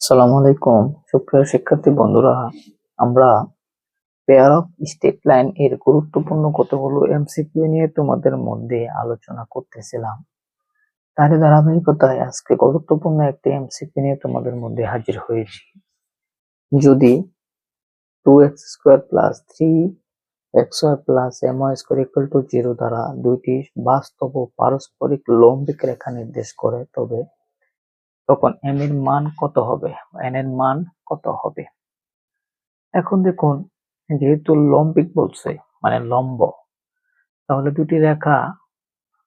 আসসালামু আলাইকুম সুপ্রিয় শিক্ষার্থী বন্ধুরা, আমরা পেয়ার অফ স্টেট লাইন এর গুরুত্বপূর্ণ কতগুলো এমসিকিউ নিয়ে তোমাদের মধ্যে আলোচনা করতেছিলাম। তার ধারাবাহিকতায় আজকে গুরুত্বপূর্ণ একটি এমসিকিউ নিয়ে তোমাদের মধ্যে হাজির হয়েছি। যদি 2x² + 3xy + my² = 0 দ্বারা দুইটি বাস্তব ও পারস্পরিক লম্বিক রেখা নির্দেশ করে, তখন m এর মান কত হবে, n এর মান কত হবে? এখন দেখুন, যেহেতু লম্বিক বলছে মানে লম্ব, তাহলে দুটি রেখা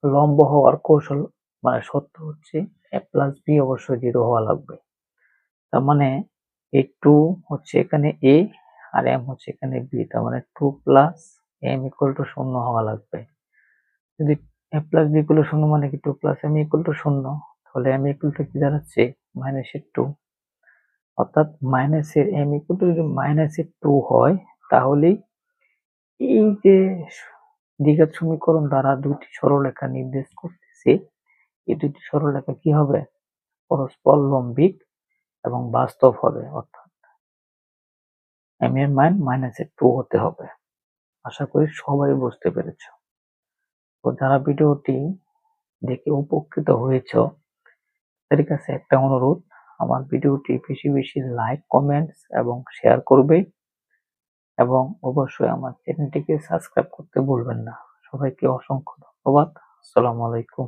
লম্ব হওয়ার কৌশল মানে সত্য হচ্ছে a প্লাস বি অবশ্যই 0 হওয়া লাগবে। তার মানে এই 2 হচ্ছে এখানে a আর m হচ্ছে এখানে b, তার মানে 2 প্লাস m ইকুয়াল টু 0 হওয়া লাগবে। যদি a plus B equal to 0 মানে কি 2 প্লাস m ইকুয়াল টু 0, তাহলে m ইকুয়াল টু কি দাঁড়াচ্ছে -2, অর্থাৎ মাইনাসের m ইকুয়াল টু যদি -2 হয়, তাহলেই এই যে দ্বিঘাত সমীকরণ দ্বারা দুইটি সরলরেখা নির্দেশ করতেছে, এই দুইটি সরলরেখা কি হবে? পরস্পর লম্বিক এবং বাস্তব হবে, অর্থাৎ m এর মান -2 হতে হবে। আশা করি সবাই বুঝতে পেরেছ। তো যারা ভিডিওটি দেখে উপকৃত হয়েছ, তাদের কাছে একটা অনুরোধ, আমার ভিডিওটি বেশি বেশি লাইক, কমেন্টস এবং শেয়ার করবে এবং অবশ্যই আমার চ্যানেলটিকে সাবস্ক্রাইব করতে ভুলবেন না। সবাইকে অসংখ্য ধন্যবাদ। আসসালামু আলাইকুম।